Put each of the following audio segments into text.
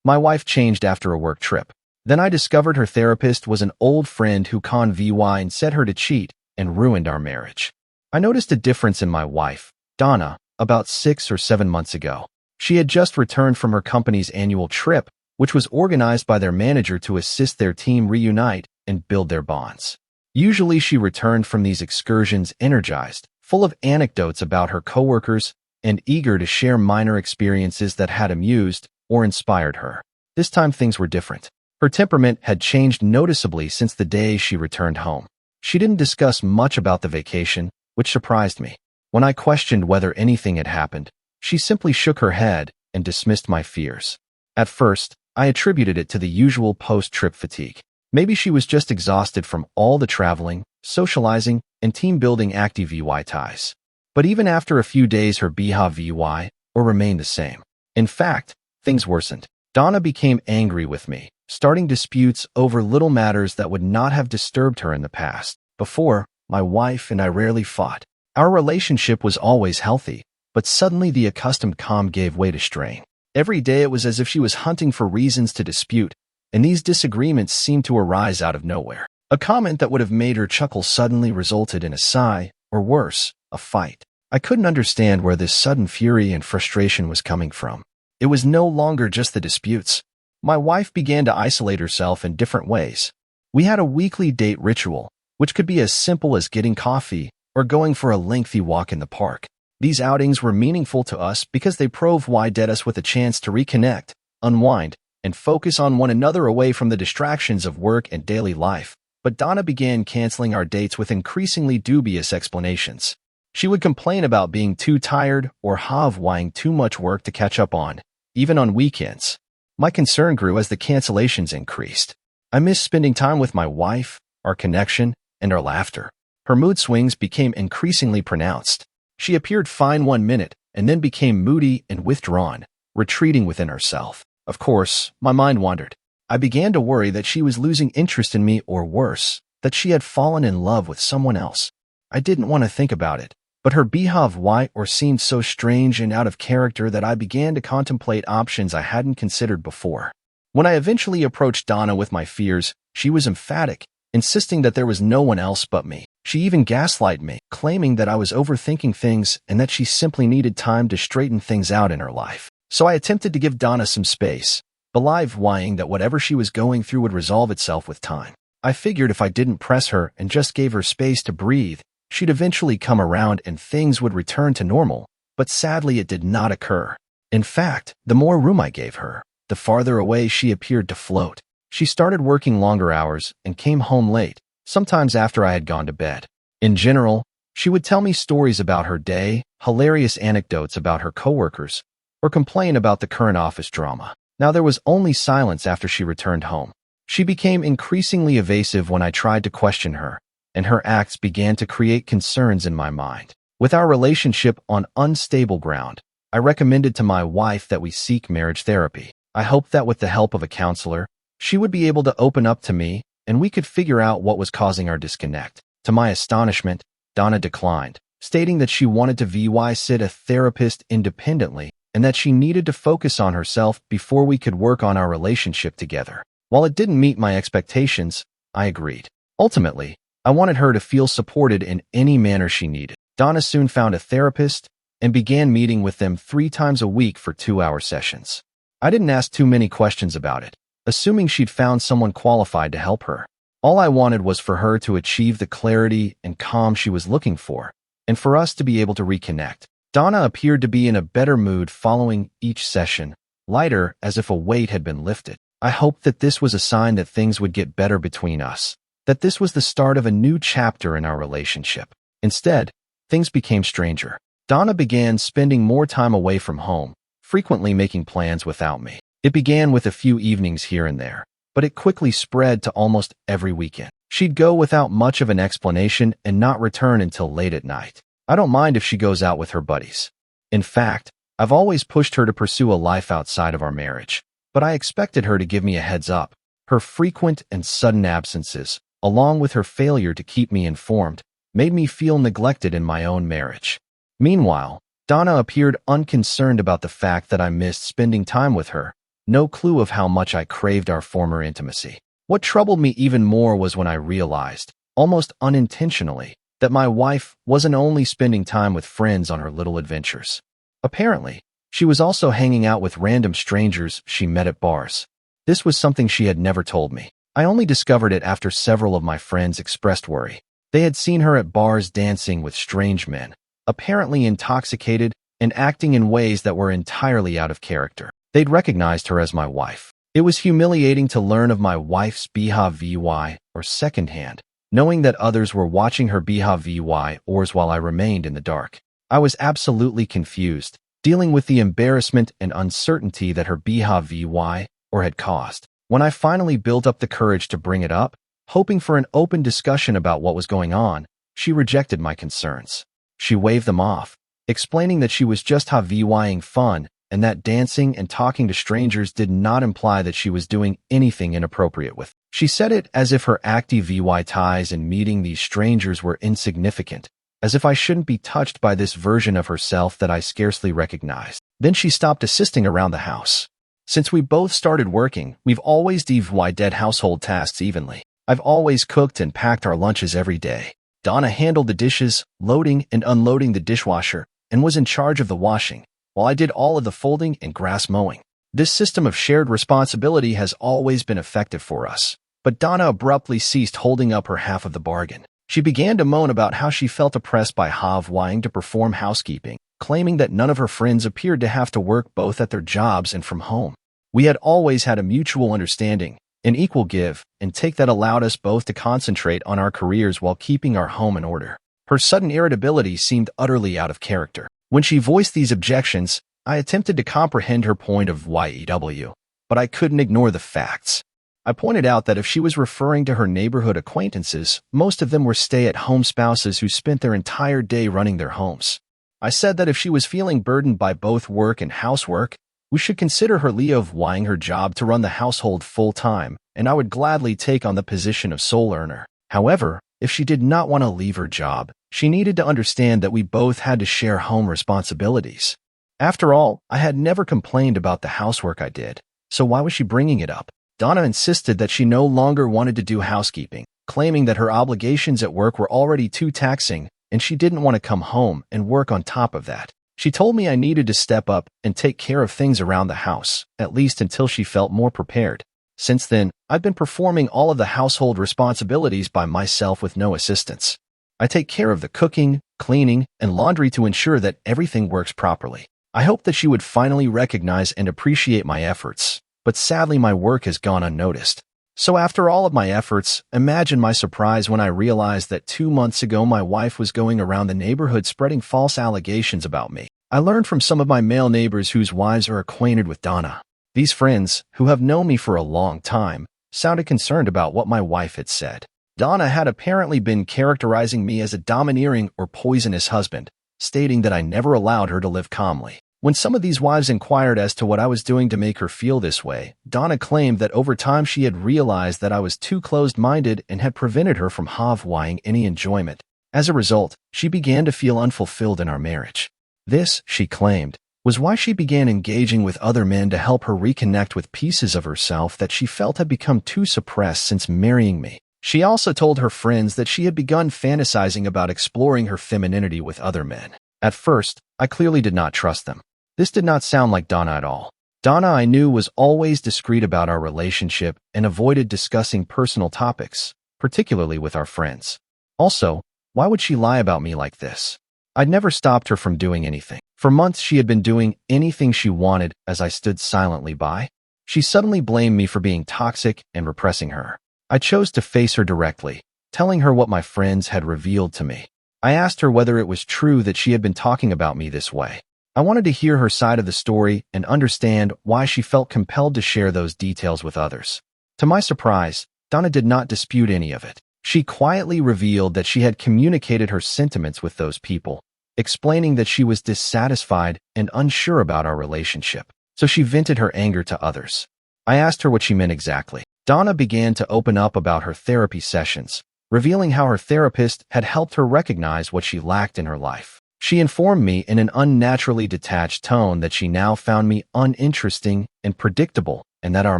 My wife changed after a work trip. Then I discovered her therapist was an old friend who conned VY and set her to cheat and ruined our marriage. I noticed a difference in my wife, Donna, about 6 or 7 months ago. She had just returned from her company's annual trip, which was organized by their manager to assist their team reunite and build their bonds. Usually she returned from these excursions energized, full of anecdotes about her coworkers, and eager to share minor experiences that had amused or inspired her. This time things were different. Her temperament had changed noticeably since the day she returned home. She didn't discuss much about the vacation, which surprised me. When I questioned whether anything had happened, she simply shook her head and dismissed my fears. At first, I attributed it to the usual post-trip fatigue. Maybe she was just exhausted from all the traveling, socializing, and team-building active VY ties. But even after a few days, her VY remained the same. In fact, things worsened. Donna became angry with me, starting disputes over little matters that would not have disturbed her in the past. Before, my wife and I rarely fought. Our relationship was always healthy, but suddenly the accustomed calm gave way to strain. Every day it was as if she was hunting for reasons to dispute, and these disagreements seemed to arise out of nowhere. A comment that would have made her chuckle suddenly resulted in a sigh, or worse, a fight. I couldn't understand where this sudden fury and frustration was coming from. It was no longer just the disputes. My wife began to isolate herself in different ways. We had a weekly date ritual, which could be as simple as getting coffee or going for a lengthy walk in the park. These outings were meaningful to us because they provided us with a chance to reconnect, unwind, and focus on one another away from the distractions of work and daily life. But Donna began canceling our dates with increasingly dubious explanations. She would complain about being too tired or having too much work to catch up on, even on weekends. My concern grew as the cancellations increased. I missed spending time with my wife, our connection, and our laughter. Her mood swings became increasingly pronounced. She appeared fine one minute and then became moody and withdrawn, retreating within herself. Of course, my mind wandered. I began to worry that she was losing interest in me, or worse, that she had fallen in love with someone else. I didn't want to think about it, but her behavior seemed so strange and out of character that I began to contemplate options I hadn't considered before. When I eventually approached Donna with my fears, she was emphatic, insisting that there was no one else but me. She even gaslighted me, claiming that I was overthinking things and that she simply needed time to straighten things out in her life. So I attempted to give Donna some space, believing that whatever she was going through would resolve itself with time. I figured if I didn't press her and just gave her space to breathe, she'd eventually come around and things would return to normal, but sadly it did not occur. In fact, the more room I gave her, the farther away she appeared to float. She started working longer hours and came home late, sometimes after I had gone to bed. In general, she would tell me stories about her day, hilarious anecdotes about her coworkers, or complain about the current office drama. Now there was only silence after she returned home. She became increasingly evasive when I tried to question her, and her acts began to create concerns in my mind. With our relationship on unstable ground, I recommended to my wife that we seek marriage therapy. I hoped that with the help of a counselor, she would be able to open up to me and we could figure out what was causing our disconnect. To my astonishment, Donna declined, stating that she wanted to visit a therapist independently and that she needed to focus on herself before we could work on our relationship together. While it didn't meet my expectations, I agreed. Ultimately, I wanted her to feel supported in any manner she needed. Donna soon found a therapist and began meeting with them 3 times a week for 2-hour sessions. I didn't ask too many questions about it, assuming she'd found someone qualified to help her. All I wanted was for her to achieve the clarity and calm she was looking for, and for us to be able to reconnect. Donna appeared to be in a better mood following each session, lighter as if a weight had been lifted. I hoped that this was a sign that things would get better between us, that this was the start of a new chapter in our relationship. Instead, things became stranger. Donna began spending more time away from home, frequently making plans without me. It began with a few evenings here and there, but it quickly spread to almost every weekend. She'd go without much of an explanation and not return until late at night. I don't mind if she goes out with her buddies. In fact, I've always pushed her to pursue a life outside of our marriage, but I expected her to give me a heads up. Her frequent and sudden absences, along with her failure to keep me informed, made me feel neglected in my own marriage. Meanwhile, Donna appeared unconcerned about the fact that I missed spending time with her, no clue of how much I craved our former intimacy. What troubled me even more was when I realized, almost unintentionally, that my wife wasn't only spending time with friends on her little adventures. Apparently, she was also hanging out with random strangers she met at bars. This was something she had never told me. I only discovered it after several of my friends expressed worry. They had seen her at bars dancing with strange men, apparently intoxicated and acting in ways that were entirely out of character. They'd recognized her as my wife. It was humiliating to learn of my wife's behavior, or secondhand, knowing that others were watching her behavior while I remained in the dark. I was absolutely confused, dealing with the embarrassment and uncertainty that her behavior had caused. When I finally built up the courage to bring it up, hoping for an open discussion about what was going on, she rejected my concerns. She waved them off, explaining that she was just having fun and that dancing and talking to strangers did not imply that she was doing anything inappropriate with. She said it as if her active ties and meeting these strangers were insignificant, as if I shouldn't be touched by this version of herself that I scarcely recognized. Then she stopped assisting around the house. Since we both started working, we've always divided household tasks evenly. I've always cooked and packed our lunches every day. Donna handled the dishes, loading and unloading the dishwasher, and was in charge of the washing, while I did all of the folding and grass mowing. This system of shared responsibility has always been effective for us. But Donna abruptly ceased holding up her half of the bargain. She began to moan about how she felt oppressed by having to perform housekeeping, claiming that none of her friends appeared to have to work both at their jobs and from home. We had always had a mutual understanding, an equal give and take that allowed us both to concentrate on our careers while keeping our home in order. Her sudden irritability seemed utterly out of character. When she voiced these objections, I attempted to comprehend her point of view, but I couldn't ignore the facts. I pointed out that if she was referring to her neighborhood acquaintances, most of them were stay-at-home spouses who spent their entire day running their homes. I said that if she was feeling burdened by both work and housework, we should consider her leaving her job to run the household full-time, and I would gladly take on the position of sole earner. However, if she did not want to leave her job, she needed to understand that we both had to share home responsibilities. After all, I had never complained about the housework I did, so why was she bringing it up? Donna insisted that she no longer wanted to do housekeeping, claiming that her obligations at work were already too taxing and she didn't want to come home and work on top of that. She told me I needed to step up and take care of things around the house, at least until she felt more prepared. Since then, I've been performing all of the household responsibilities by myself with no assistance. I take care of the cooking, cleaning, and laundry to ensure that everything works properly. I hoped that she would finally recognize and appreciate my efforts, but sadly my work has gone unnoticed. So after all of my efforts, imagine my surprise when I realized that 2 months ago my wife was going around the neighborhood spreading false allegations about me. I learned from some of my male neighbors whose wives are acquainted with Donna. These friends, who have known me for a long time, sounded concerned about what my wife had said. Donna had apparently been characterizing me as a domineering or poisonous husband, stating that I never allowed her to live calmly. When some of these wives inquired as to what I was doing to make her feel this way, Donna claimed that over time she had realized that I was too closed-minded and had prevented her from having any enjoyment. As a result, she began to feel unfulfilled in our marriage. This, she claimed, was why she began engaging with other men to help her reconnect with pieces of herself that she felt had become too suppressed since marrying me. She also told her friends that she had begun fantasizing about exploring her femininity with other men. At first, I clearly did not trust them. This did not sound like Donna at all. Donna, I knew, was always discreet about our relationship and avoided discussing personal topics, particularly with our friends. Also, why would she lie about me like this? I'd never stopped her from doing anything. For months she had been doing anything she wanted as I stood silently by. She suddenly blamed me for being toxic and repressing her. I chose to face her directly, telling her what my friends had revealed to me. I asked her whether it was true that she had been talking about me this way. I wanted to hear her side of the story and understand why she felt compelled to share those details with others. To my surprise, Donna did not dispute any of it. She quietly revealed that she had communicated her sentiments with those people, explaining that she was dissatisfied and unsure about our relationship, so she vented her anger to others. I asked her what she meant exactly. Donna began to open up about her therapy sessions, revealing how her therapist had helped her recognize what she lacked in her life. She informed me in an unnaturally detached tone that she now found me uninteresting and predictable and that our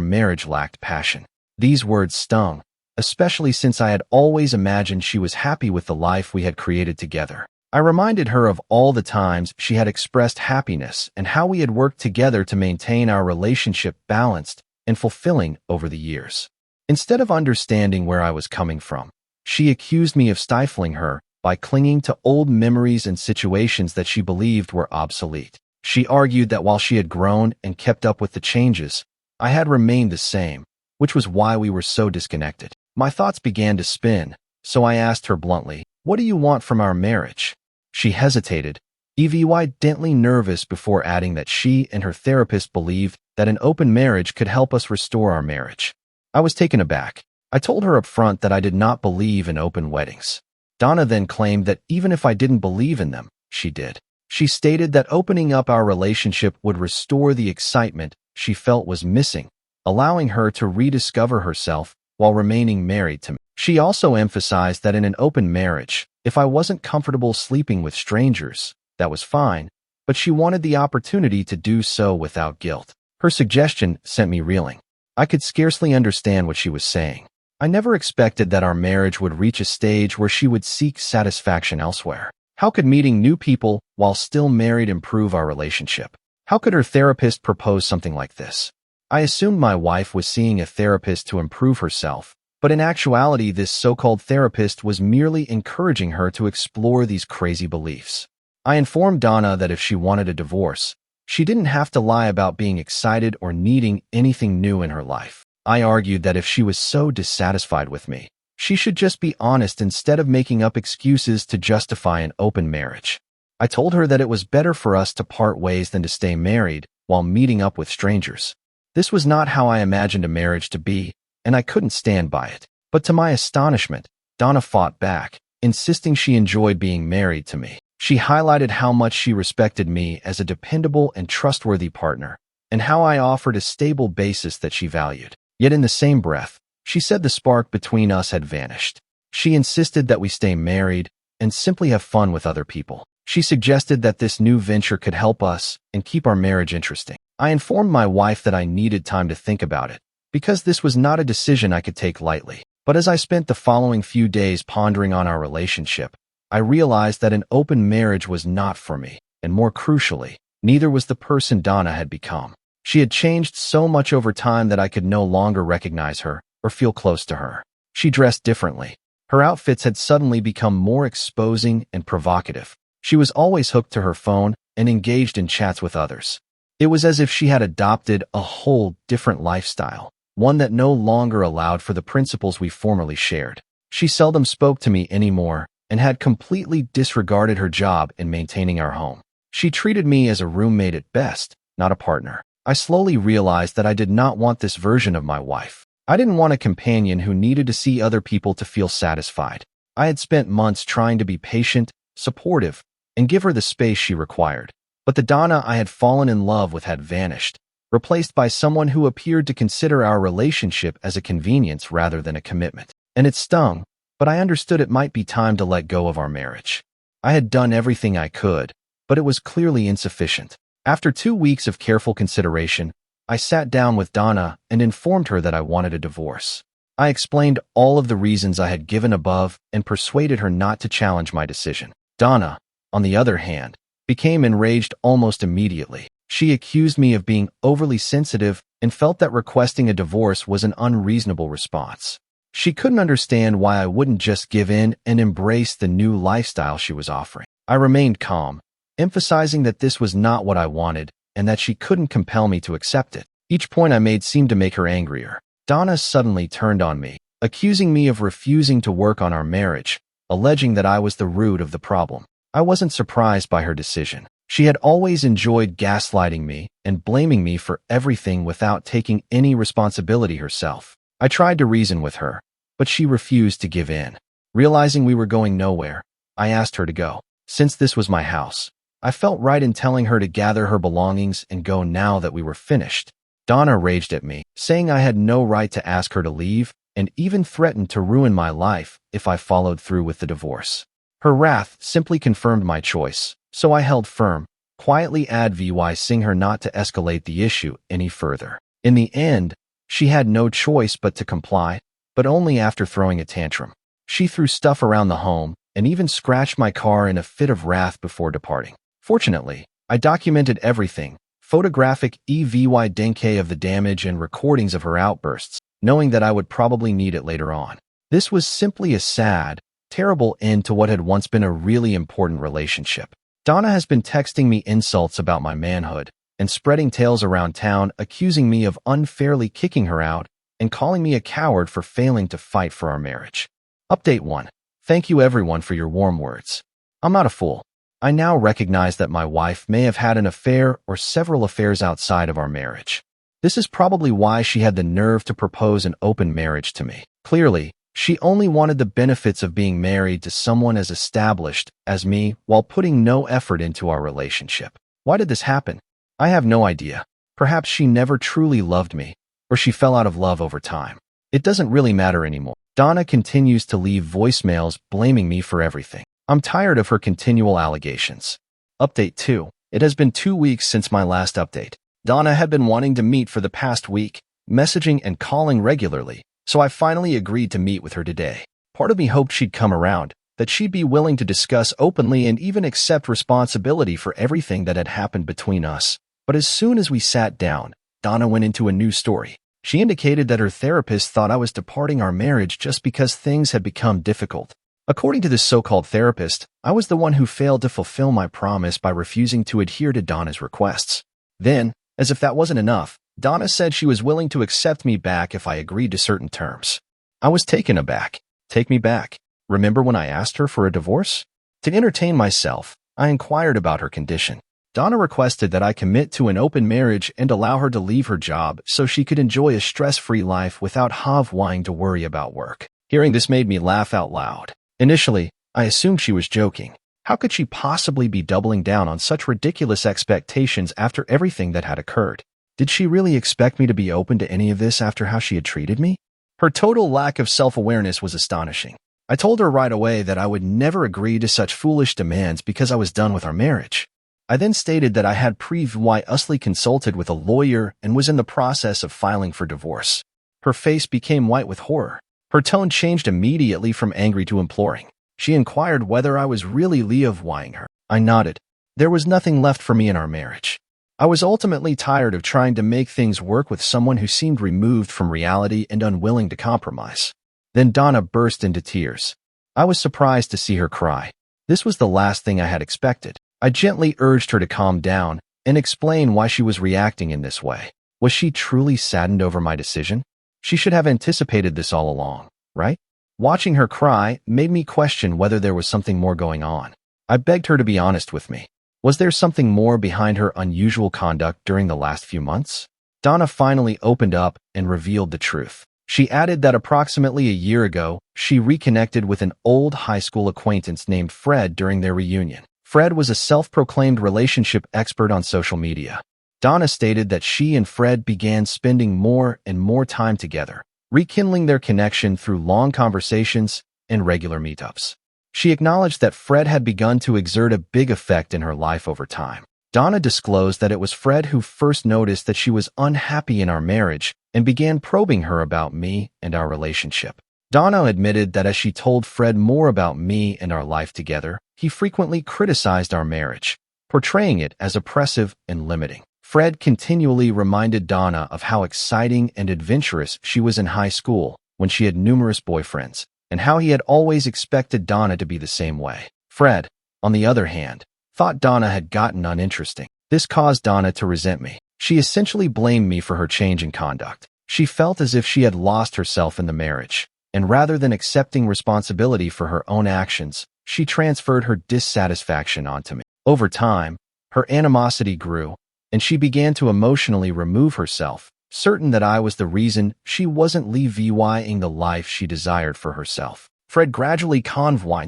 marriage lacked passion. These words stung, especially since I had always imagined she was happy with the life we had created together. I reminded her of all the times she had expressed happiness and how we had worked together to maintain our relationship balanced and fulfilling over the years. Instead of understanding where I was coming from, she accused me of stifling her by clinging to old memories and situations that she believed were obsolete. She argued that while she had grown and kept up with the changes, I had remained the same, which was why we were so disconnected. My thoughts began to spin, so I asked her bluntly, "What do you want from our marriage?" She hesitated, evidently nervous, before adding that she and her therapist believed that an open marriage could help us restore our marriage. I was taken aback. I told her up front that I did not believe in open weddings. Donna then claimed that even if I didn't believe in them, she did. She stated that opening up our relationship would restore the excitement she felt was missing, allowing her to rediscover herself while remaining married to me. She also emphasized that in an open marriage, if I wasn't comfortable sleeping with strangers, that was fine, but she wanted the opportunity to do so without guilt. Her suggestion sent me reeling. I could scarcely understand what she was saying. I never expected that our marriage would reach a stage where she would seek satisfaction elsewhere. How could meeting new people while still married improve our relationship? How could her therapist propose something like this? I assumed my wife was seeing a therapist to improve herself, but in actuality, this so-called therapist was merely encouraging her to explore these crazy beliefs. I informed Donna that if she wanted a divorce, she didn't have to lie about being excited or needing anything new in her life. I argued that if she was so dissatisfied with me, she should just be honest instead of making up excuses to justify an open marriage. I told her that it was better for us to part ways than to stay married while meeting up with strangers. This was not how I imagined a marriage to be, and I couldn't stand by it. But to my astonishment, Donna fought back, insisting she enjoyed being married to me. She highlighted how much she respected me as a dependable and trustworthy partner, and how I offered a stable basis that she valued. Yet in the same breath, she said the spark between us had vanished. She insisted that we stay married and simply have fun with other people. She suggested that this new venture could help us and keep our marriage interesting. I informed my wife that I needed time to think about it, because this was not a decision I could take lightly. But as I spent the following few days pondering on our relationship, I realized that an open marriage was not for me, and more crucially, neither was the person Donna had become. She had changed so much over time that I could no longer recognize her or feel close to her. She dressed differently. Her outfits had suddenly become more exposing and provocative. She was always hooked to her phone and engaged in chats with others. It was as if she had adopted a whole different lifestyle, one that no longer allowed for the principles we formerly shared. She seldom spoke to me anymore and had completely disregarded her job in maintaining our home. She treated me as a roommate at best, not a partner. I slowly realized that I did not want this version of my wife. I didn't want a companion who needed to see other people to feel satisfied. I had spent months trying to be patient, supportive, and give her the space she required. But the Donna I had fallen in love with had vanished, replaced by someone who appeared to consider our relationship as a convenience rather than a commitment. And it stung, but I understood it might be time to let go of our marriage. I had done everything I could, but it was clearly insufficient. After 2 weeks of careful consideration, I sat down with Donna and informed her that I wanted a divorce. I explained all of the reasons I had given above and persuaded her not to challenge my decision. Donna, on the other hand, became enraged almost immediately. She accused me of being overly sensitive and felt that requesting a divorce was an unreasonable response. She couldn't understand why I wouldn't just give in and embrace the new lifestyle she was offering. I remained calm, emphasizing that this was not what I wanted and that she couldn't compel me to accept it. Each point I made seemed to make her angrier. Donna suddenly turned on me, accusing me of refusing to work on our marriage, alleging that I was the root of the problem. I wasn't surprised by her decision. She had always enjoyed gaslighting me and blaming me for everything without taking any responsibility herself. I tried to reason with her, but she refused to give in. Realizing we were going nowhere, I asked her to go. Since this was my house, I felt right in telling her to gather her belongings and go now that we were finished. Donna raged at me, saying I had no right to ask her to leave, and even threatened to ruin my life if I followed through with the divorce. Her wrath simply confirmed my choice. So I held firm, quietly advising her not to escalate the issue any further. In the end, she had no choice but to comply, but only after throwing a tantrum. She threw stuff around the home and even scratched my car in a fit of wrath before departing. Fortunately, I documented everything, photographic evidence of the damage and recordings of her outbursts, knowing that I would probably need it later on. This was simply a sad, terrible end to what had once been a really important relationship. Donna has been texting me insults about my manhood and spreading tales around town, accusing me of unfairly kicking her out and calling me a coward for failing to fight for our marriage. Update 1. Thank you everyone for your warm words. I'm not a fool. I now recognize that my wife may have had an affair or several affairs outside of our marriage. This is probably why she had the nerve to propose an open marriage to me. Clearly, she only wanted the benefits of being married to someone as established as me while putting no effort into our relationship. Why did this happen? I have no idea. Perhaps she never truly loved me, or she fell out of love over time. It doesn't really matter anymore. Donna continues to leave voicemails blaming me for everything. I'm tired of her continual allegations. Update 2. It has been 2 weeks since my last update. Donna had been wanting to meet for the past week, messaging and calling regularly, so I finally agreed to meet with her today. Part of me hoped she'd come around, that she'd be willing to discuss openly and even accept responsibility for everything that had happened between us. But as soon as we sat down, Donna went into a new story. She indicated that her therapist thought I was departing our marriage just because things had become difficult. According to this so-called therapist, I was the one who failed to fulfill my promise by refusing to adhere to Donna's requests. Then, as if that wasn't enough, Donna said she was willing to accept me back if I agreed to certain terms. I was taken aback. Take me back. Remember when I asked her for a divorce? To entertain myself, I inquired about her condition. Donna requested that I commit to an open marriage and allow her to leave her job so she could enjoy a stress-free life without having to worry about work. Hearing this made me laugh out loud. Initially, I assumed she was joking. How could she possibly be doubling down on such ridiculous expectations after everything that had occurred? Did she really expect me to be open to any of this after how she had treated me? Her total lack of self-awareness was astonishing. I told her right away that I would never agree to such foolish demands because I was done with our marriage. I then stated that I had previously consulted with a lawyer and was in the process of filing for divorce. Her face became white with horror. Her tone changed immediately from angry to imploring. She inquired whether I was really leaving her. I nodded. There was nothing left for me in our marriage. I was ultimately tired of trying to make things work with someone who seemed removed from reality and unwilling to compromise. Then Donna burst into tears. I was surprised to see her cry. This was the last thing I had expected. I gently urged her to calm down and explain why she was reacting in this way. Was she truly saddened over my decision? She should have anticipated this all along, right? Watching her cry made me question whether there was something more going on. I begged her to be honest with me. Was there something more behind her unusual conduct during the last few months? Donna finally opened up and revealed the truth. She added that approximately a year ago, she reconnected with an old high school acquaintance named Fred during their reunion. Fred was a self-proclaimed relationship expert on social media. Donna stated that she and Fred began spending more and more time together, rekindling their connection through long conversations and regular meetups. She acknowledged that Fred had begun to exert a big effect in her life over time. Donna disclosed that it was Fred who first noticed that she was unhappy in our marriage and began probing her about me and our relationship. Donna admitted that as she told Fred more about me and our life together, he frequently criticized our marriage, portraying it as oppressive and limiting. Fred continually reminded Donna of how exciting and adventurous she was in high school when she had numerous boyfriends, and how he had always expected Donna to be the same way. Fred, on the other hand, thought Donna had gotten uninteresting. This caused Donna to resent me. She essentially blamed me for her change in conduct. She felt as if she had lost herself in the marriage, and rather than accepting responsibility for her own actions, she transferred her dissatisfaction onto me. Over time, her animosity grew, and she began to emotionally remove herself, certain that I was the reason she wasn't living the life she desired for herself. Fred gradually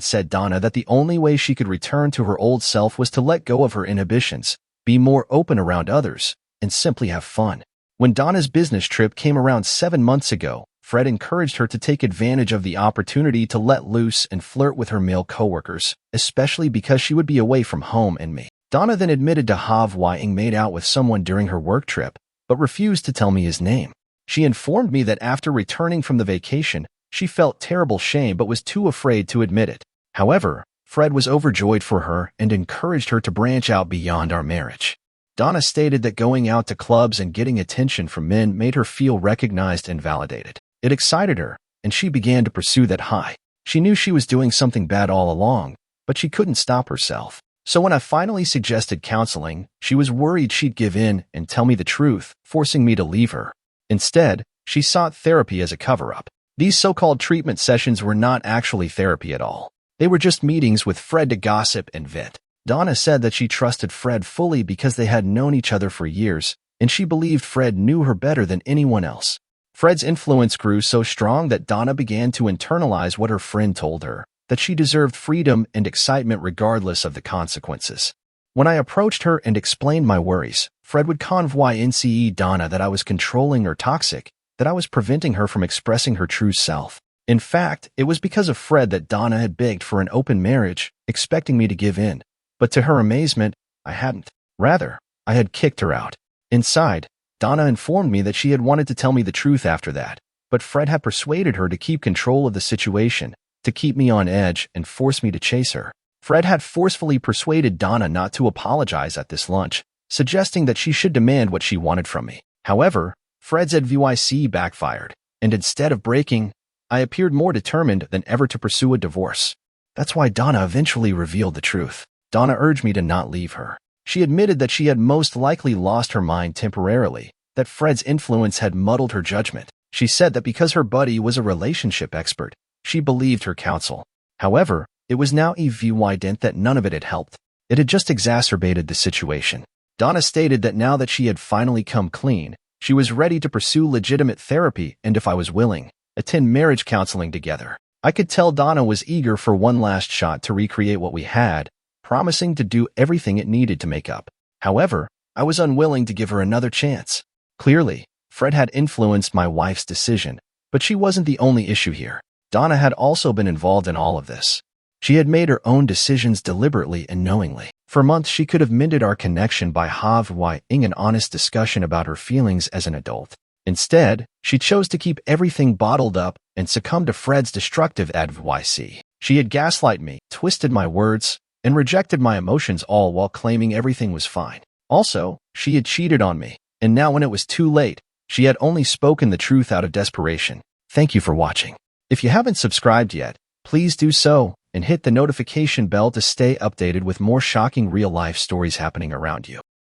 said Donna that the only way she could return to her old self was to let go of her inhibitions, be more open around others, and simply have fun. When Donna's business trip came around 7 months ago, Fred encouraged her to take advantage of the opportunity to let loose and flirt with her male coworkers, especially because she would be away from home and me. Donna then admitted to Ying made out with someone during her work trip, but refused to tell me his name. She informed me that after returning from the vacation, she felt terrible shame but was too afraid to admit it. However, Fred was overjoyed for her and encouraged her to branch out beyond our marriage. Donna stated that going out to clubs and getting attention from men made her feel recognized and validated. It excited her, and she began to pursue that high. She knew she was doing something bad all along, but she couldn't stop herself. So when I finally suggested counseling, she was worried she'd give in and tell me the truth, forcing me to leave her. Instead, she sought therapy as a cover-up. These so-called treatment sessions were not actually therapy at all. They were just meetings with Fred to gossip and vent. Donna said that she trusted Fred fully because they had known each other for years, and she believed Fred knew her better than anyone else. Fred's influence grew so strong that Donna began to internalize what her friend told her, that she deserved freedom and excitement regardless of the consequences. When I approached her and explained my worries, Fred would convince Donna that I was controlling or toxic, that I was preventing her from expressing her true self. In fact, it was because of Fred that Donna had begged for an open marriage, expecting me to give in. But to her amazement, I hadn't. Rather, I had kicked her out. Inside, Donna informed me that she had wanted to tell me the truth after that, but Fred had persuaded her to keep control of the situation, to keep me on edge and force me to chase her. Fred had forcefully persuaded Donna not to apologize at this lunch, suggesting that she should demand what she wanted from me. However, Fred's advice backfired, and instead of breaking, I appeared more determined than ever to pursue a divorce. That's why Donna eventually revealed the truth. Donna urged me to not leave her. She admitted that she had most likely lost her mind temporarily, that Fred's influence had muddled her judgment. She said that because her buddy was a relationship expert, she believed her counsel. However, it was now evident that none of it had helped. It had just exacerbated the situation. Donna stated that now that she had finally come clean, she was ready to pursue legitimate therapy and, if I was willing, attend marriage counseling together. I could tell Donna was eager for one last shot to recreate what we had, promising to do everything it needed to make up. However, I was unwilling to give her another chance. Clearly, Fred had influenced my wife's decision, but she wasn't the only issue here. Donna had also been involved in all of this. She had made her own decisions deliberately and knowingly. For months, she could have mended our connection by having an honest discussion about her feelings as an adult. Instead, she chose to keep everything bottled up and succumb to Fred's destructive advice. She had gaslighted me, twisted my words, and rejected my emotions, all while claiming everything was fine. Also, she had cheated on me, and now when it was too late, she had only spoken the truth out of desperation. Thank you for watching. If you haven't subscribed yet, please do so and hit the notification bell to stay updated with more shocking real-life stories happening around you.